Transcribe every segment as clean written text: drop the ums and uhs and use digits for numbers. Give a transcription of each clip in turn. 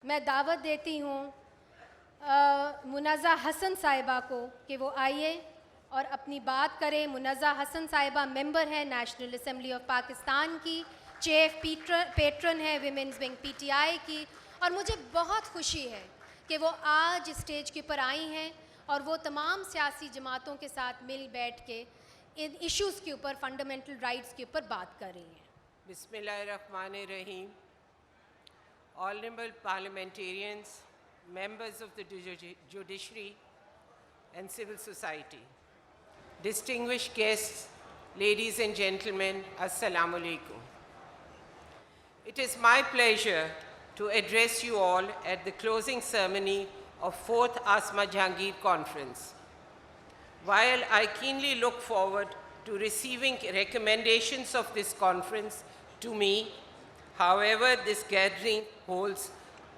मैं दावत देती हूँ मुनाज़ा हसन साहिबा को कि वो आइए और अपनी बात करें। मुनाज़ा हसन साहिबा मेंबर है नेशनल असेंबली ऑफ पाकिस्तान की, चीफ पेट्रन है विमेंस विंग PTI की, और मुझे बहुत खुशी है कि वो आज स्टेज के ऊपर आई हैं और वो तमाम सियासी जमातों के साथ मिल बैठ के इन इश्यूज़ के ऊपर, फंडामेंटल राइट्स के ऊपर बात कर रही हैं। Bismillahirrahmanirrahim. Honorable parliamentarians, members of the judiciary and civil society, distinguished guests, ladies and gentlemen, Assalamu alaikum. It is my pleasure to address you all at the closing ceremony of 4th Asma Jahangir Conference. While I keenly look forward to receiving recommendations of this conference to me, however, this gathering holds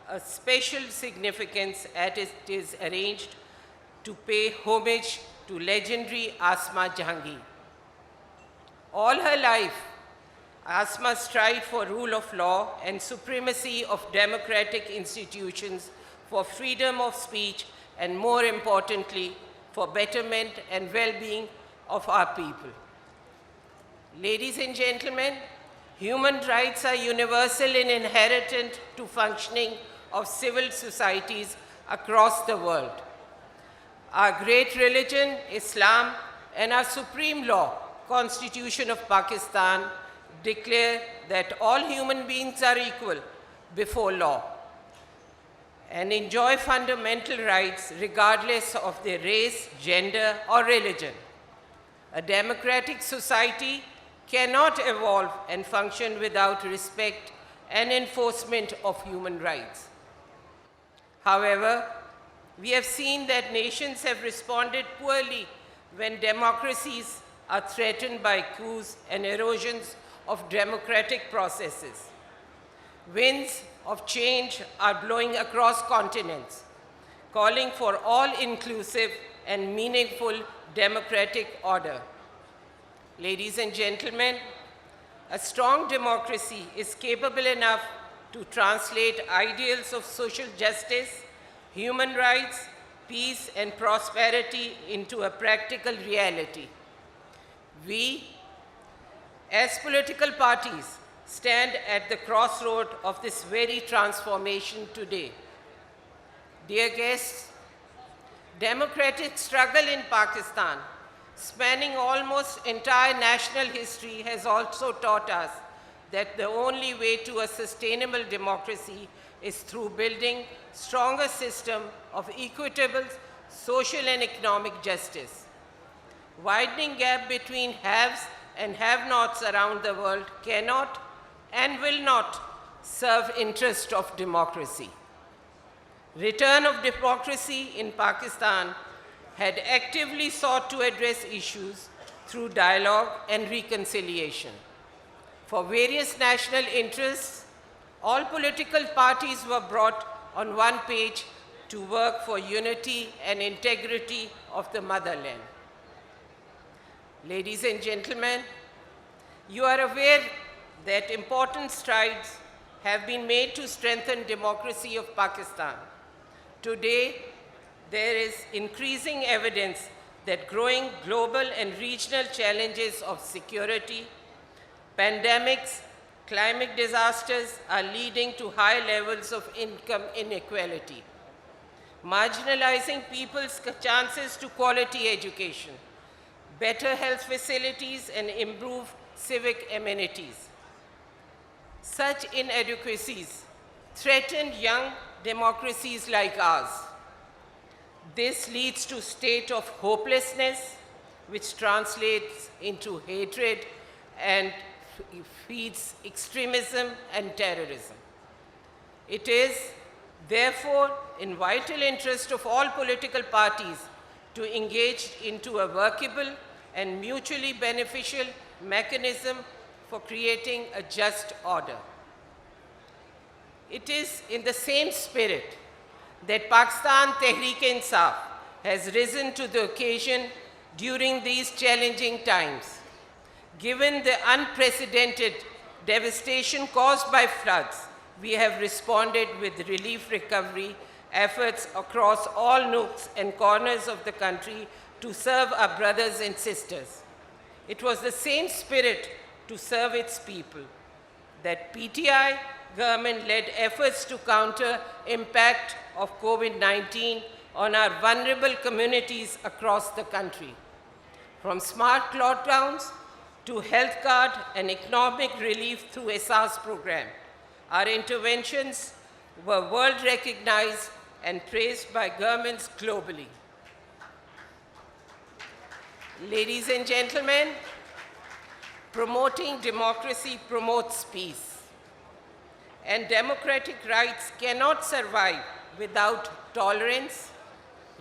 a special significance as it is arranged to pay homage to legendary Asma Jahangir. All her life, Asma strived for rule of law and supremacy of democratic institutions, for freedom of speech, and more importantly, for betterment and well-being of our people. Ladies and gentlemen, human rights are universal and inherent to functioning of civil societies across the world. Our great religion, Islam, and our supreme law, Constitution of Pakistan, declare that all human beings are equal before law and enjoy fundamental rights regardless of their race, gender, or religion. A democratic society cannot evolve and function without respect and enforcement of human rights. However, we have seen that nations have responded poorly when democracies are threatened by coups and erosions of democratic processes. Winds of change are blowing across continents, calling for all-inclusive and meaningful democratic order. Ladies and gentlemen, a strong democracy is capable enough to translate ideals of social justice, human rights, peace, and prosperity into a practical reality. We, as political parties, stand at the crossroad of this very transformation today. Dear guests, democratic struggle in Pakistan, spanning almost entire national history, has also taught us that the only way to a sustainable democracy is through building stronger system of equitable social and economic justice. Widening gap between haves and have-nots around the world cannot and will not serve interest of democracy. Return of democracy in Pakistan had actively sought to address issues through dialogue and reconciliation. For various national interests, all political parties were brought on one page to work for unity and integrity of the motherland. Ladies and gentlemen, you are aware that important strides have been made to strengthen democracy of Pakistan. Today, there is increasing evidence that growing global and regional challenges of security, pandemics, climate disasters are leading to high levels of income inequality, marginalizing people's chances to quality education, better health facilities, and improved civic amenities. Such inadequacies threaten young democracies like ours. This leads to a state of hopelessness, which translates into hatred and feeds extremism and terrorism. It is, therefore, in vital interest of all political parties to engage into a workable and mutually beneficial mechanism for creating a just order. It is in the same spirit that Pakistan Tehrik-e-Insaf has risen to the occasion during these challenging times. Given the unprecedented devastation caused by floods, we have responded with relief recovery efforts across all nooks and corners of the country to serve our brothers and sisters. It was the same spirit to serve its people that PTI government-led efforts to counter impact of COVID-19 on our vulnerable communities across the country. From smart lockdowns to health card and economic relief through SARS program, our interventions were world recognized and praised by governments globally. Ladies and gentlemen, promoting democracy promotes peace. And democratic rights cannot survive without tolerance,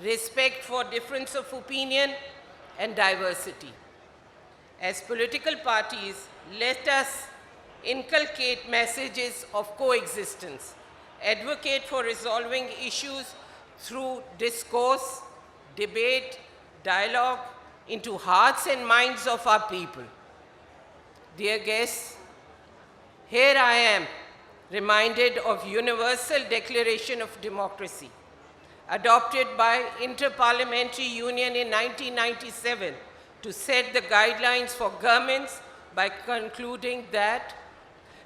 respect for difference of opinion, and diversity. As political parties, let us inculcate messages of coexistence, advocate for resolving issues through discourse, debate, dialogue into hearts and minds of our people. Dear guests, here I am, reminded of Universal Declaration of Democracy, adopted by Inter-Parliamentary Union in 1997 to set the guidelines for governments by concluding that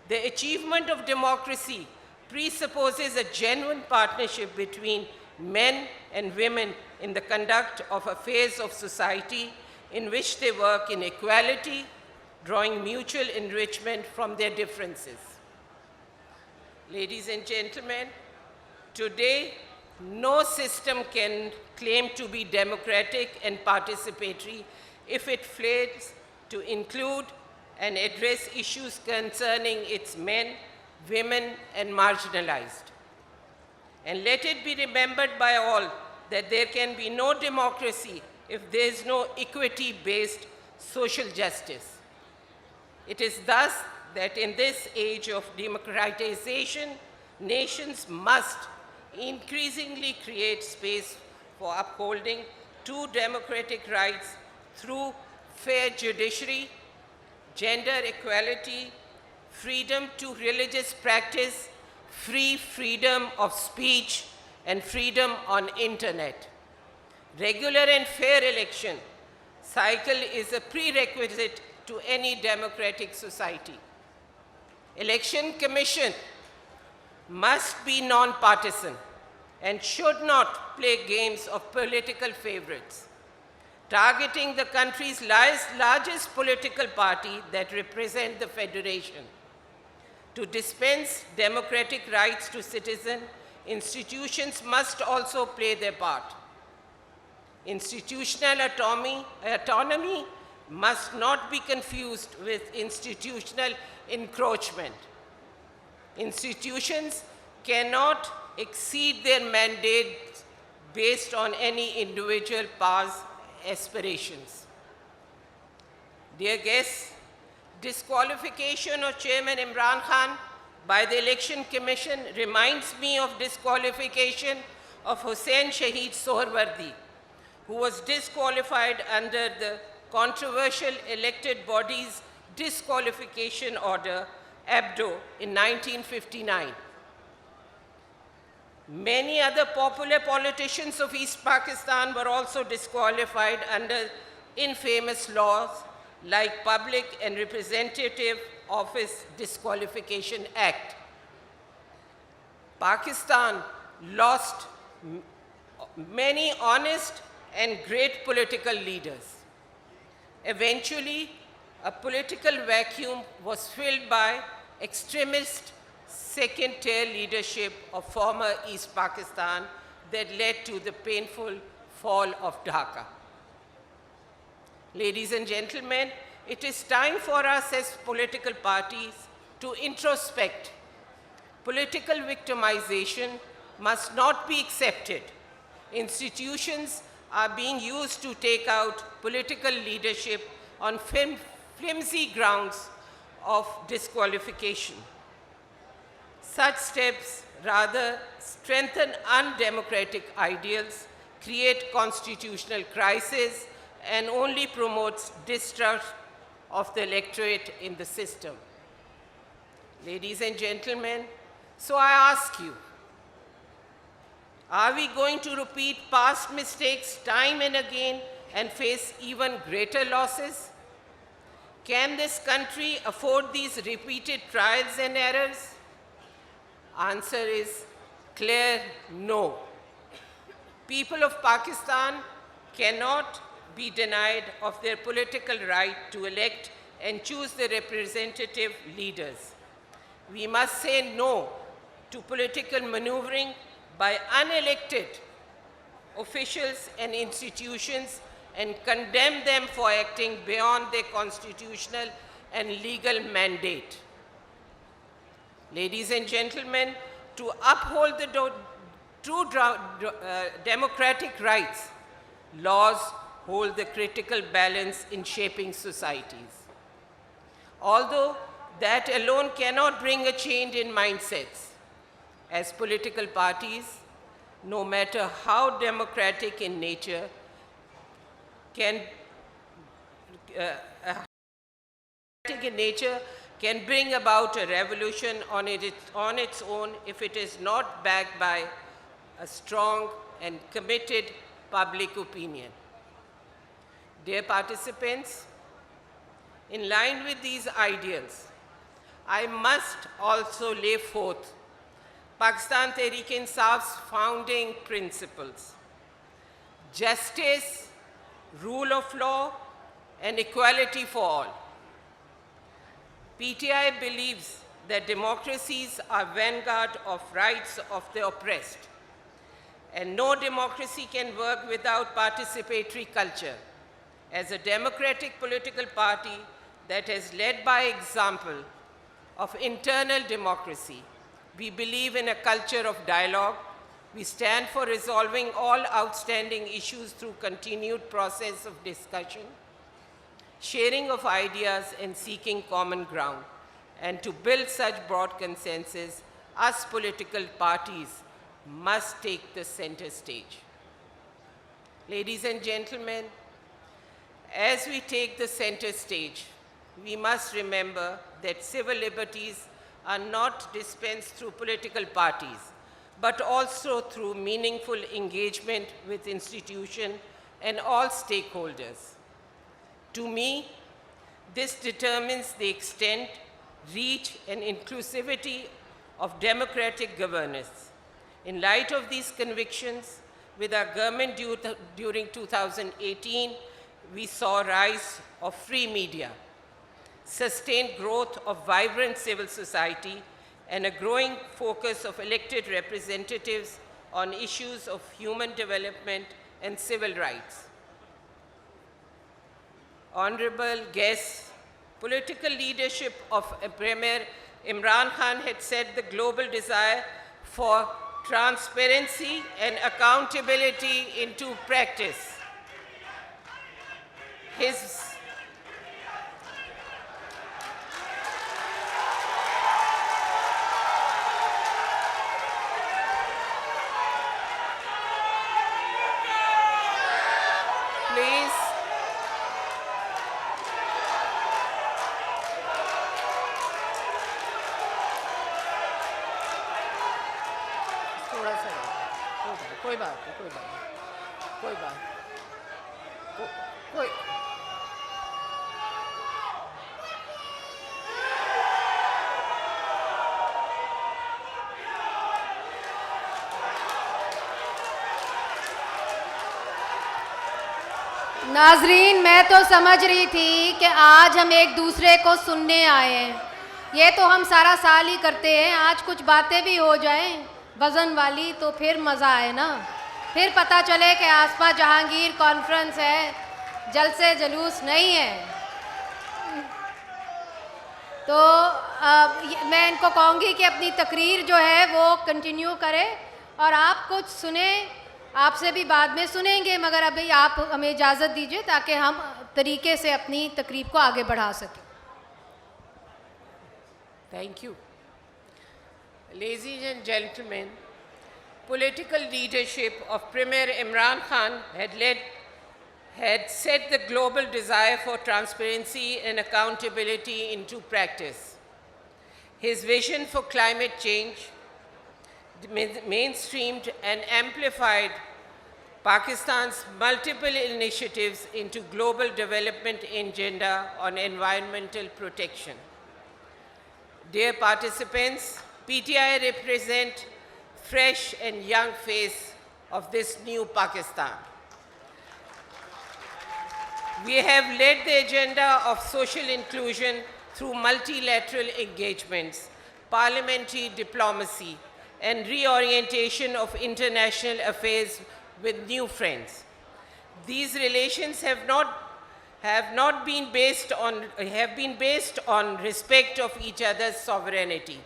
the achievement of democracy presupposes a genuine partnership between men and women in the conduct of affairs of society in which they work in equality, drawing mutual enrichment from their differences. Ladies and gentlemen, today, no system can claim to be democratic and participatory if it fails to include and address issues concerning its men, women, and marginalized. And let it be remembered by all that there can be no democracy if there is no equity-based social justice. It is thus that in this age of democratization, nations must increasingly create space for upholding true democratic rights through fair judiciary, gender equality, freedom to religious practice, freedom of speech, and freedom on internet. Regular and fair election cycle is a prerequisite to any democratic society. Election Commission must be non-partisan and should not play games of political favorites, targeting the country's largest political party that represents the federation. To dispense democratic rights to citizens, institutions must also play their part. Institutional autonomy must not be confused with institutional encroachment. Institutions cannot exceed their mandates based on any individual power's aspirations. Dear guests, disqualification of Chairman Imran Khan by the Election Commission reminds me of disqualification of Hussain Shaheed Sohrawardi, who was disqualified under the controversial elected body's disqualification order, ABDO, in 1959. Many other popular politicians of East Pakistan were also disqualified under infamous laws like Public and Representative Office Disqualification Act. Pakistan lost many honest and great political leaders. Eventually, a political vacuum was filled by extremist second-tier leadership of former East Pakistan that led to the painful fall of Dhaka. Ladies and gentlemen, it is time for us as political parties to introspect. Political victimization must not be accepted. Institutions are being used to take out political leadership on flimsy grounds of disqualification. Such steps rather strengthen undemocratic ideals, create constitutional crises, and only promotes distrust of the electorate in the system. Ladies and gentlemen, So I ask you, are we going to repeat past mistakes time and again and face even greater losses? Can this country afford these repeated trials and errors? Answer is clear no. People of Pakistan cannot be denied of their political right to elect and choose their representative leaders. We must say no to political maneuvering by unelected officials and institutions and condemn them for acting beyond their constitutional and legal mandate. Ladies and gentlemen, to uphold the true democratic rights, laws hold the critical balance in shaping societies. Although that alone cannot bring a change in mindsets, as political parties, no matter how democratic in nature, can bring about a revolution on its own if it is not backed by a strong and committed public opinion. Dear participants, in line with these ideals, I must also lay forth Pakistan Tehrik-e-Insaf's founding principles: justice, rule of law, and equality for all. PTI believes that democracies are vanguard of rights of the oppressed, and no democracy can work without participatory culture. As a democratic political party that has led by example of internal democracy, we believe in a culture of dialogue. We stand for resolving all outstanding issues through continued process of discussion, sharing of ideas, and seeking common ground. And to build such broad consensus, us political parties must take the center stage. Ladies and gentlemen, as we take the center stage, we must remember that civil liberties are not dispensed through political parties, but also through meaningful engagement with institutions and all stakeholders. To me, this determines the extent, reach, and inclusivity of democratic governance. In light of these convictions, with our government during 2018, we saw a rise of free media, sustained growth of vibrant civil society, and a growing focus of elected representatives on issues of human development and civil rights. Honorable guests, political leadership of Premier Imran Khan had set the global desire for transparency and accountability into practice. नाजरीन, मैं तो समझ रही थी कि आज हम एक दूसरे को सुनने आए हैं। ये तो हम सारा साल ही करते हैं, आज कुछ बातें भी हो जाएं वज़न वाली तो फिर मज़ा आए ना। फिर पता चले कि आसपा जहांगीर कॉन्फ्रेंस है, जलसे जुलूस नहीं है। तो मैं इनको कहूँगी कि अपनी तकरीर जो है वो कंटिन्यू करें और आप कुछ सुने, आपसे भी बाद में सुनेंगे, मगर अभी आप हमें इजाज़त दीजिए ताकि हम तरीके से अपनी तकरीब को आगे बढ़ा सकें। Thank you. Ladies and gentlemen, political leadership of Premier Imran Khan had set the global desire for transparency and accountability into practice. His vision for climate change, mainstreamed and amplified Pakistan's multiple initiatives into global development agenda on environmental protection. Dear participants, PTI represent fresh and young face of this new Pakistan. We have led the agenda of social inclusion through multilateral engagements, parliamentary diplomacy, and reorientation of international affairs with new friends. These relations have been based on respect of each other's sovereignty,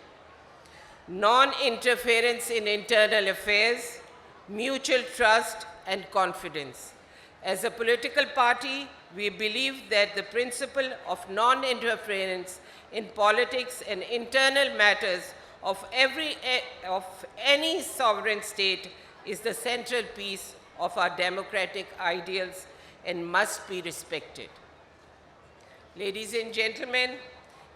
non-interference in internal affairs, mutual trust, and confidence. As a political party, we believe that the principle of non-interference in politics and internal matters of any sovereign state is the central piece of our democratic ideals and must be respected. Ladies and gentlemen,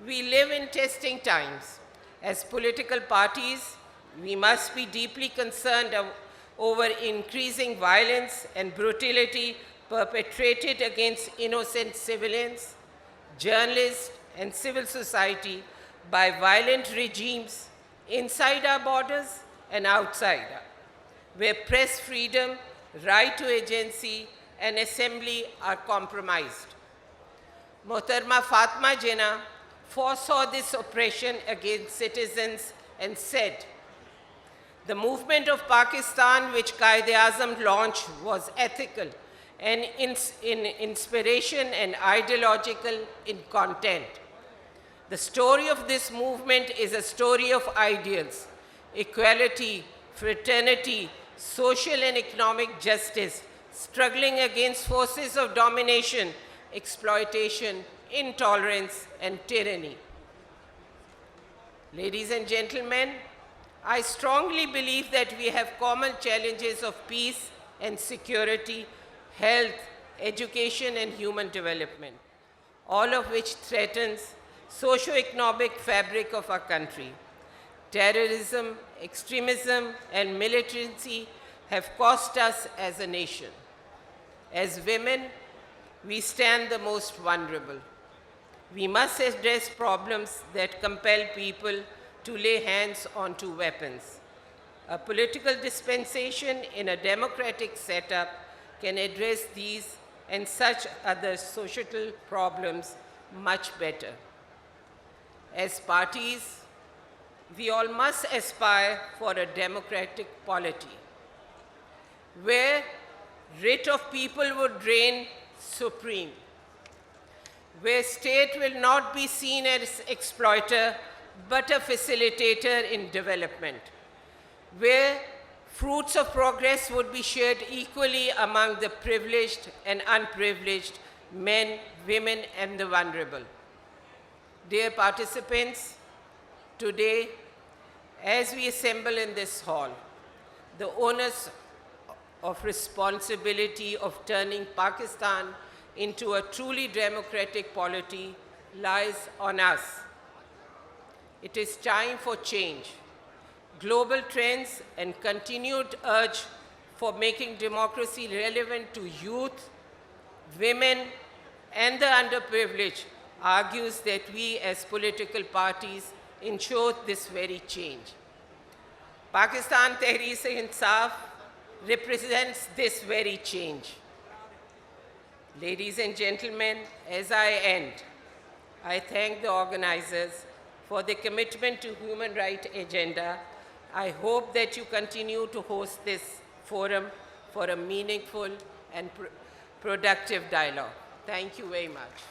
we live in testing times. As political parties, we must be deeply concerned over increasing violence and brutality perpetrated against innocent civilians, journalists, and civil society by violent regimes inside our borders and outside, where press freedom, right to agency, and assembly are compromised. Mohtarma Fatma Jinnah foresaw this oppression against citizens and said, "The movement of Pakistan which Quaid-e-Azam launched was ethical and in inspiration and ideological in content. The story of this movement is a story of ideals, equality, fraternity, social and economic justice, struggling against forces of domination, exploitation, intolerance, and tyranny." Ladies and gentlemen, I strongly believe that we have common challenges of peace and security, health, education, and human development, all of which threatens socio-economic fabric of our country. Terrorism, extremism, and militancy have cost us as a nation. As women, we stand the most vulnerable. We must address problems that compel people to lay hands onto weapons. A political dispensation in a democratic setup can address these and such other societal problems much better. As parties, we all must aspire for a democratic polity, where writ of people would reign supreme, where state will not be seen as exploiter, but a facilitator in development, where fruits of progress would be shared equally among the privileged and unprivileged, men, women, and the vulnerable. Dear participants, today, as we assemble in this hall, the onus of responsibility of turning Pakistan into a truly democratic polity lies on us. It is time for change. Global trends and continued urge for making democracy relevant to youth, women, and the underprivileged argues that we as political parties ensure this very change. Pakistan Tehrik-e-Insaf represents this very change. Ladies and gentlemen, as I end, I thank the organizers for the commitment to human rights agenda. I hope that you continue to host this forum for a meaningful and productive dialogue. Thank you very much.